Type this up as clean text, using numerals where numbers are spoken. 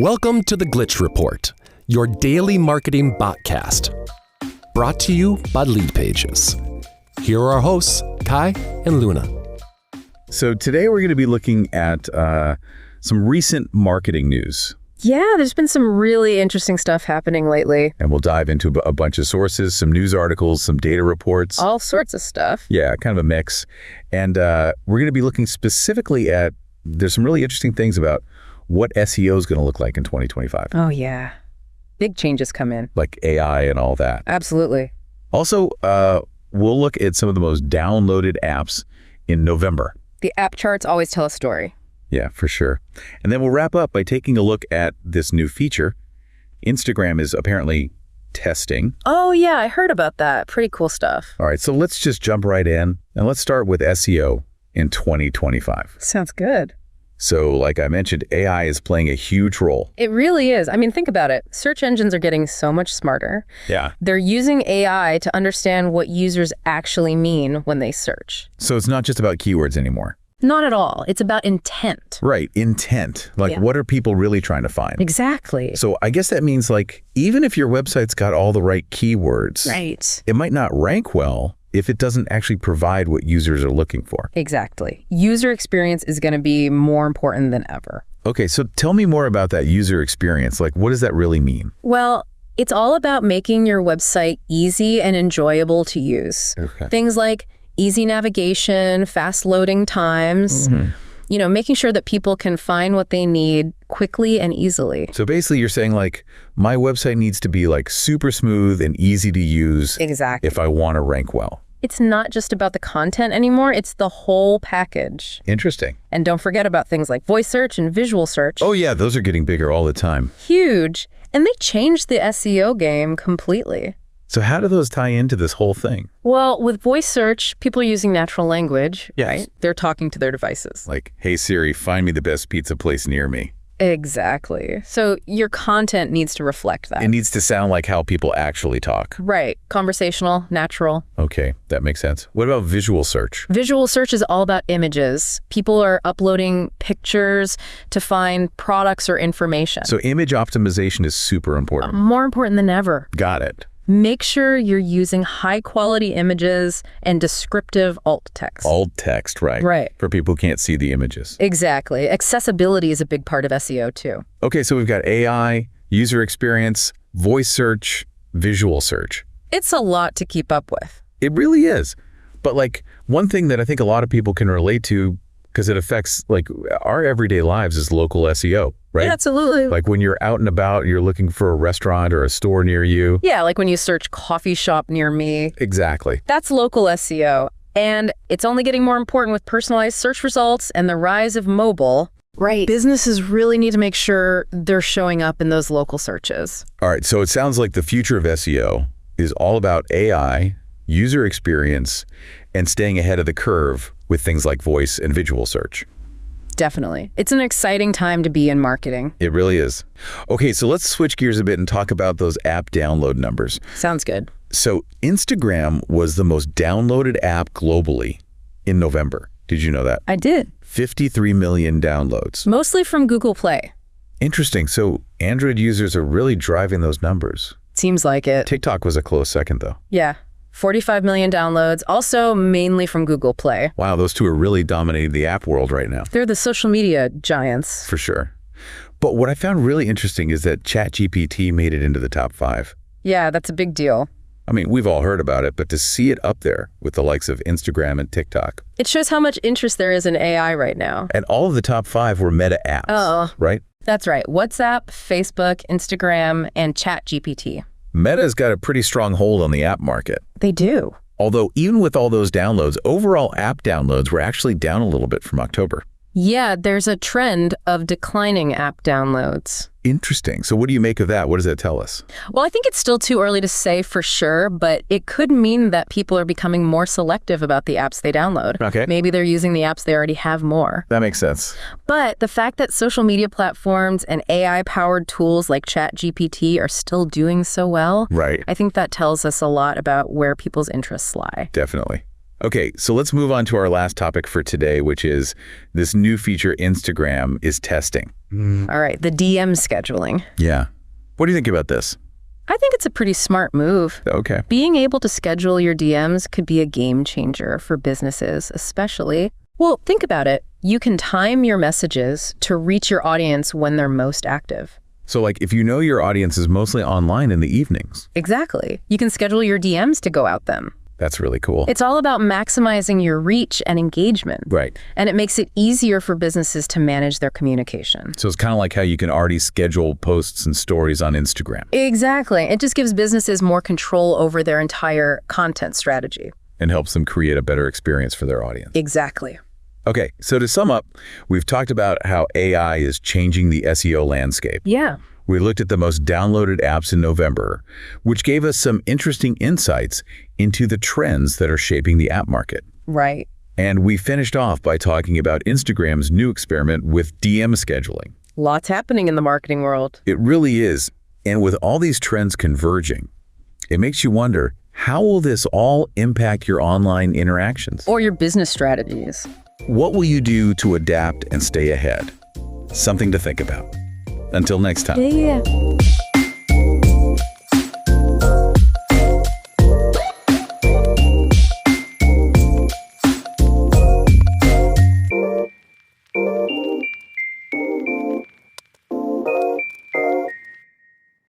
Welcome to the Glitch Report, your daily marketing botcast. Brought to you by Leadpages. Here are our hosts, Kai and Luna. So today we're going to be looking at some recent marketing news. Yeah, there's been some really interesting stuff happening lately. And we'll dive into a bunch of sources, some news articles, some data reports. All sorts of stuff. Yeah, kind of a mix. And we're going to be looking specifically at, there's some really interesting things about what SEO is going to look like in 2025. Oh, yeah. Big changes come in. Like AI and all that. Absolutely. Also, we'll look at some of the most downloaded apps in November. The app charts always tell a story. Yeah, for sure. And then we'll wrap up by taking a look at this new feature. Instagram is apparently testing. Oh, yeah, I heard about that. Pretty cool stuff. All right, so let's just jump right in, and let's start with SEO in 2025. Sounds good. So, like I mentioned, AI is playing a huge role. It really is. I mean, think about it. Search engines are getting so much smarter. Yeah. They're using AI to understand what users actually mean when they search. So it's not just about keywords anymore. Not at all. It's about intent. Right, intent. Like, what are people really trying to find? Exactly. So I guess that means, like, even if your website's got all the right keywords, right, it might not rank well if it doesn't actually provide what users are looking for. Exactly. User experience is going to be more important than ever. Okay, so tell me more about that user experience. Like, what does that really mean? Well, it's all about making your website easy and enjoyable to use. Okay. Things like easy navigation, fast loading times, making sure that people can find what they need quickly and easily. So basically you're saying, like, my website needs to be like super smooth and easy to use. Exactly. If I want to rank well. It's not just about the content anymore, it's the whole package. Interesting. And don't forget about things like voice search and visual search. Oh yeah, those are getting bigger all the time. Huge. And they changed the SEO game completely. So how do those tie into this whole thing? Well, with voice search, people are using natural language, Yes. right? They're talking to their devices. Like, hey Siri, find me the best pizza place near me. Exactly. So your content needs to reflect that. It needs to sound like how people actually talk. Right. Conversational, natural. Okay, that makes sense. What about visual search? Visual search is all about images. People are uploading pictures to find products or information. So image optimization is super important. More important than ever. Got it. Make sure you're using high-quality images and descriptive alt text. Alt text, right. Right. For people who can't see the images. Exactly. Accessibility is a big part of SEO, too. Okay, so we've got AI, user experience, voice search, visual search. It's a lot to keep up with. It really is. But, like, one thing that I think a lot of people can relate to, because it affects, like, our everyday lives, is local SEO, right? Yeah, absolutely. Like when you're out and about, you're looking for a restaurant or a store near you. Yeah, like when you search coffee shop near me. Exactly. That's local SEO. And it's only getting more important with personalized search results and the rise of mobile. Right. Businesses really need to make sure they're showing up in those local searches. All right, so it sounds like the future of SEO is all about AI, user experience, and staying ahead of the curve with things like voice and visual search. Definitely. It's an exciting time to be in marketing. It really is. Okay, so let's switch gears a bit and talk about those app download numbers. Sounds good. So Instagram was the most downloaded app globally in November. Did you know that? I did. 53 million downloads. Mostly from Google Play. Interesting. So Android users are really driving those numbers. Seems like it. TikTok was a close second, though. Yeah. 45 million downloads, also mainly from Google Play. Wow, those two are really dominating the app world right now. They're the social media giants. For sure. But what I found really interesting is that ChatGPT made it into the top 5. Yeah, that's a big deal. I mean, we've all heard about it, but to see it up there with the likes of Instagram and TikTok. It shows how much interest there is in AI right now. And all of the top 5 were Meta apps, right? That's right. WhatsApp, Facebook, Instagram, and ChatGPT. Meta's got a pretty strong hold on the app market. They do. Although even with all those downloads, overall app downloads were actually down a little bit from October. Yeah, there's a trend of declining app downloads. Interesting. So what do you make of that? What does that tell us? Well, I think it's still too early to say for sure, but it could mean that people are becoming more selective about the apps they download. Okay. Maybe they're using the apps they already have more. That makes sense. But the fact that social media platforms and AI-powered tools like ChatGPT are still doing so well, Right. I think that tells us a lot about where people's interests lie. Definitely. Okay, so let's move on to our last topic for today, which is this new feature Instagram is testing. All right, the DM scheduling. Yeah. What do you think about this? I think it's a pretty smart move. Okay. Being able to schedule your DMs could be a game changer for businesses, especially. Well, think about it. You can time your messages to reach your audience when they're most active. So like if you know your audience is mostly online in the evenings. Exactly. You can schedule your DMs to go out them. That's really cool. It's all about maximizing your reach and engagement. Right. And it makes it easier for businesses to manage their communication. So it's kind of like how you can already schedule posts and stories on Instagram. Exactly. It just gives businesses more control over their entire content strategy. And helps them create a better experience for their audience. Exactly. Okay, so to sum up, we've talked about how AI is changing the SEO landscape. Yeah. We looked at the most downloaded apps in November, which gave us some interesting insights into the trends that are shaping the app market. Right. And we finished off by talking about Instagram's new experiment with DM scheduling. Lots happening in the marketing world. It really is. And with all these trends converging, it makes you wonder, how will this all impact your online interactions? Or your business strategies. What will you do to adapt and stay ahead? Something to think about. Until next time. Yeah.